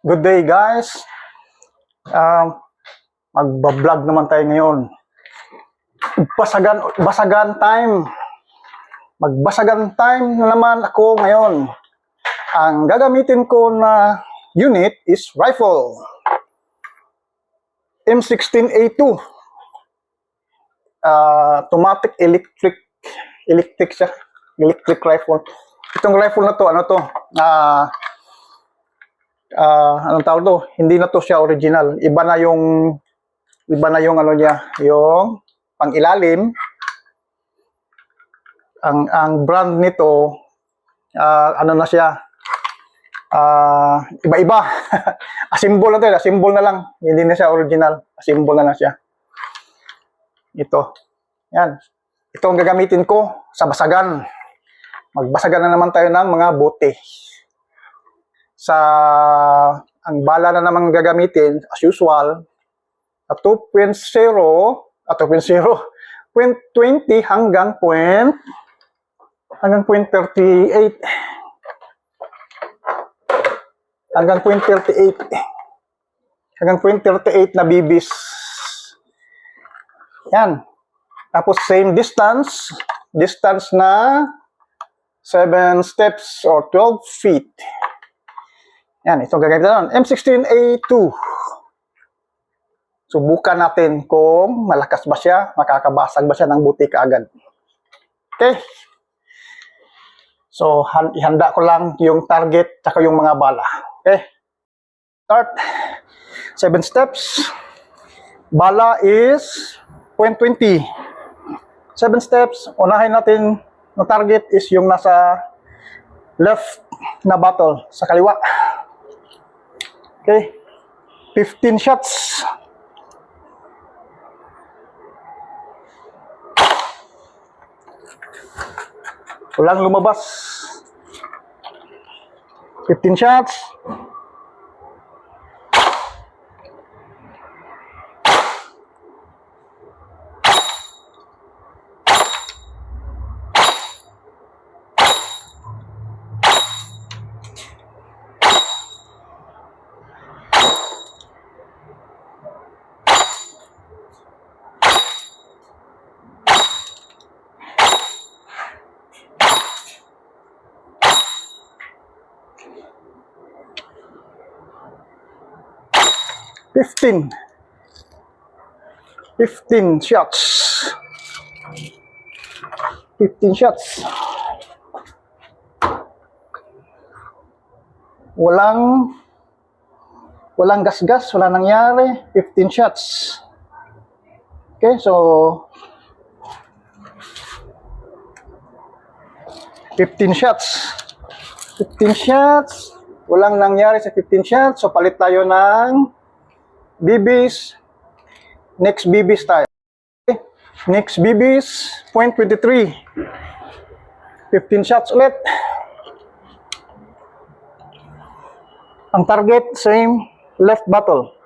Good day guys. Magbablog naman tayo ngayon. Basagan time. Magbasagan time na naman ako ngayon. Ang gagamitin ko na unit is rifle. M16A2. Automatic electric siya. Electric rifle. Itong rifle na to, anong tawag to? Hindi na to siya original. Iba na yung ano niya, yung pang-ilalim. Ang brand nito ano na siya? Iba-iba. Assemble na to, assemble na lang. Hindi na siya original. Assemble na lang siya. Ito. Yan. Ito ang gagamitin ko sa basagan. Magbasagan na naman tayo ng mga bote. Ang bala na naman gagamitin, as usual, 2.0, 0.20 hanggang 0.38. Hanggang 0.38 na bibis. Yan. Tapos same distance na 7 steps or 12 feet. Yan, itong gagamitin natin. M16A2. Subukan natin kung malakas ba siya, makakabasag ba siya ng buti kaagad. Okay? So, ihanda ko lang yung target at yung mga bala. Okay? Start. 7 steps. Bala is 0.20. 7 steps. Unahin natin na target is yung nasa left na bottle, sa kaliwa. Okay, 15 shots. Walang lumabas. 15 shots. Fifteen shots. 15 shots. Walang gas-gas, wala nangyari. 15 shots. Okay, so 15 shots. 15 shots. Walang nangyari sa 15 shots. So palit tayo ng BBs. Next BBs tayo. Okay. Next BBs, 0.23. 15 shots ulit. Ang target, same, left bottle.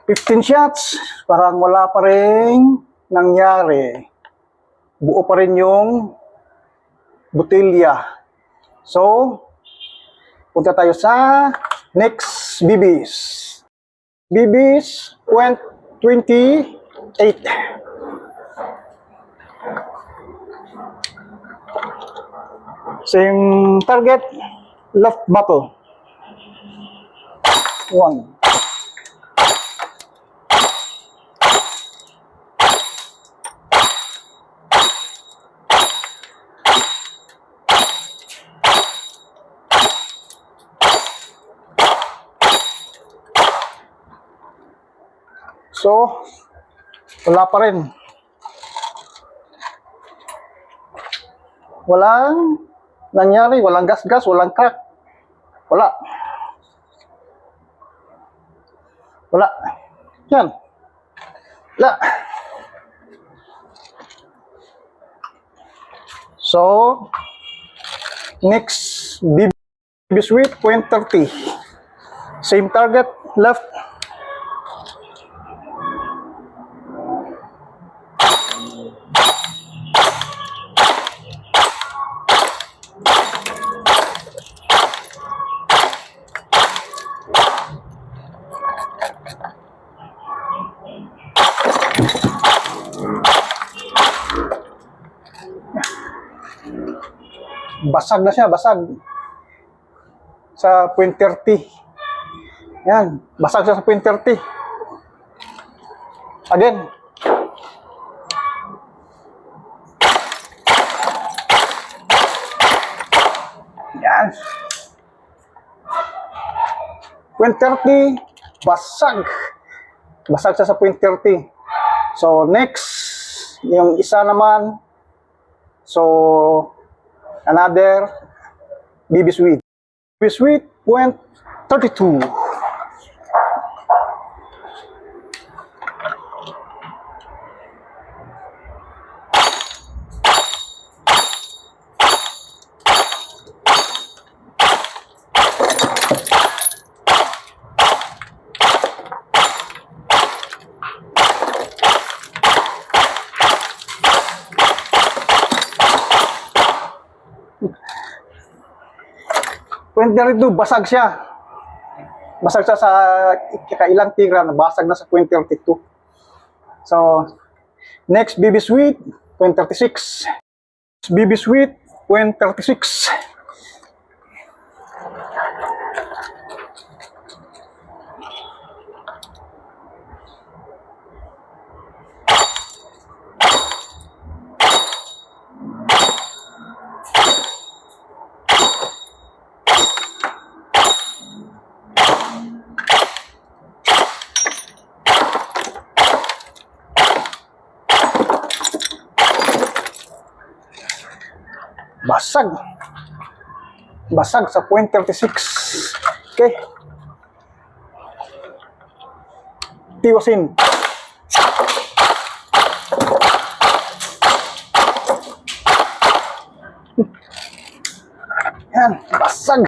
Fifteen shots, parang wala pa rin nangyari. Buo pa rin yung botelya. So, punta tayo sa next BBs. BBs, 0.28. Same target, left bottle. 1. So, wala pa rin. Walang nangyari? Walang gas-gas, walang crack. Wala. Wala. Yan. Wala. So, next, BB Sweet, 0.30. Same target, left. Basag na siya, basag. Sa 0.30. Yan, basag siya sa 0.30. Again. Yan. 0.30, basag. Basag siya sa 0.30. So, next, yung isa naman. So, another BB Sweet. BB Sweet, 0.32. Basag siya. Basag siya sa kakailang tigra, basag na sa 0.32. So, next BB Sweet, 0.36. BB Sweet, 0.36. Basag. Basag sa 0.36. Okay. Tiwasin. Yan, basag.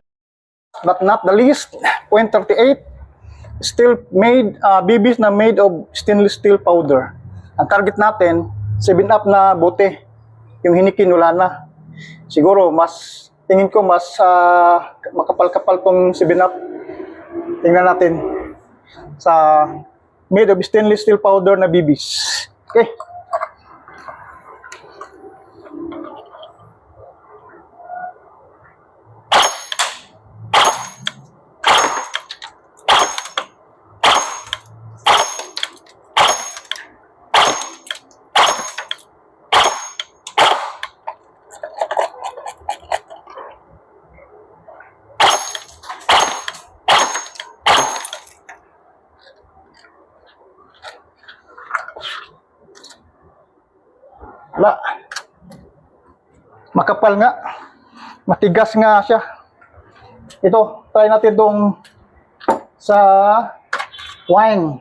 But not the least, 0.38. Still made, BBs na made of stainless steel powder. Ang target natin, 7-Up na bote. Yung hinikin, wala na. Siguro, tingin ko mas makapal-kapal tong 7-Up. Tingnan natin sa made of stainless steel powder na BBs. Okay. Wala. Makapal nga. Matigas nga siya. Ito, try natin itong sa wine.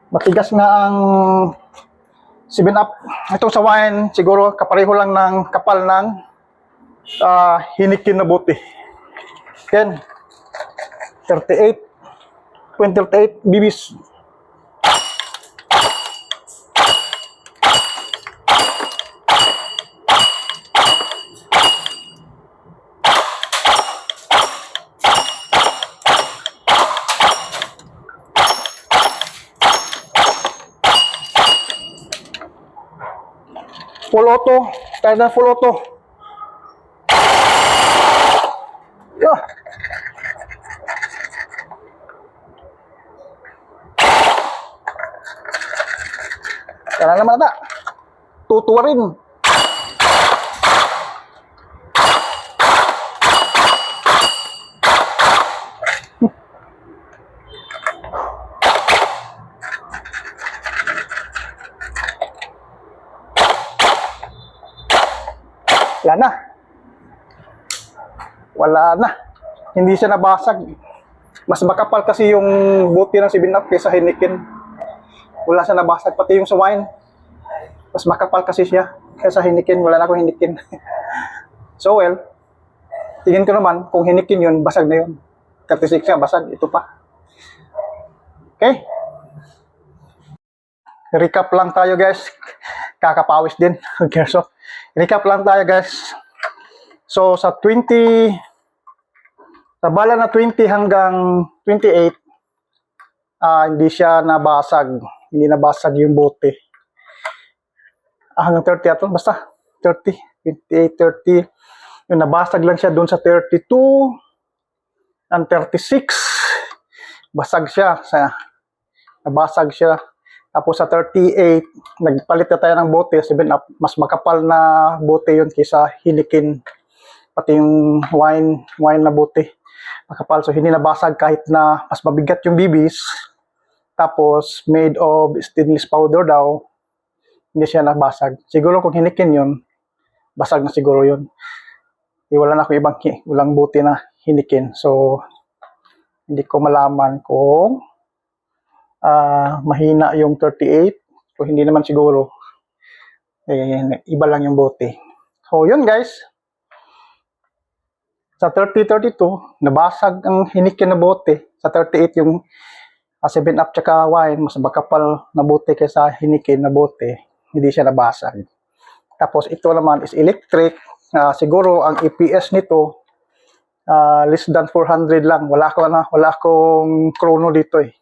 Matigas nga ang 7-Up. Ito sa wine, siguro kapareho lang ng kapal ng hinikin na bote. Then, 0.38 BBs. Full auto, tayo na full auto. Yeah. Kaya naman na, tutuwa rin. Wala na. Wala na. Hindi siya nabasag. Mas makapal kasi yung buti ng 7-Up kaysa Heineken. Wala siya nabasag. Pati yung sa wine. Mas makapal kasi siya kaysa Heineken. Wala na akong Heineken. So well, tingin ko naman, kung Heineken yun, basag na yun. 36 nga, basag. Ito pa. Okay? Recap lang tayo guys. Kakapawis din. Okay, so, recap lang tayo guys. So, sa bala na 20 hanggang 28, hindi siya nabasag. Hindi nabasag yung bote. Hanggang 30 ato, basta 30, 28, 30. Yung nabasag lang siya doon sa 32 and 36. Basag siya. Nabasag siya. Tapos sa 38, nagpalit na tayo ng bote, 7-Up. Mas makapal na bote yun kaysa Heineken. Pati yung wine na bote. Makapal. So, hindi nabasag kahit na mas mabigat yung bibis. Tapos, made of stainless powder daw. Hindi siya nabasag. Siguro kung Heineken yun, basag na siguro yun. Wala na akong walang bote na Heineken. So, hindi ko malaman kung mahina yung 38. So, hindi naman siguro. Iba lang yung bote. So, yun guys. Sa 30-32, nabasag ang Heineken na bote. Sa 38, yung 7-Up tsaka wine, mas makapal na bote kaysa Heineken na bote. Hindi siya nabasag. Tapos ito naman is electric. Siguro ang EPS nito, less than 400 lang. Wala akong chrono dito eh.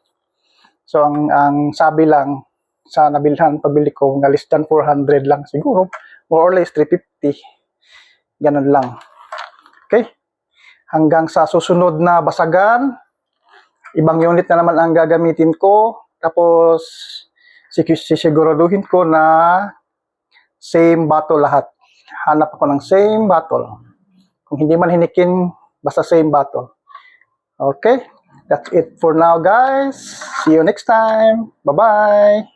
So ang sabi lang sa pabili ko na less than 400 lang. Siguro, more or less 350. Ganun lang. Okay? Hanggang sa susunod na basagan, ibang unit na naman ang gagamitin ko. Tapos, sisiguraduhin ko na same bottle lahat. Hanap ako ng same bottle. Kung hindi man Heineken, basta same bottle. Okay? That's it for now, guys. See you next time. Bye-bye.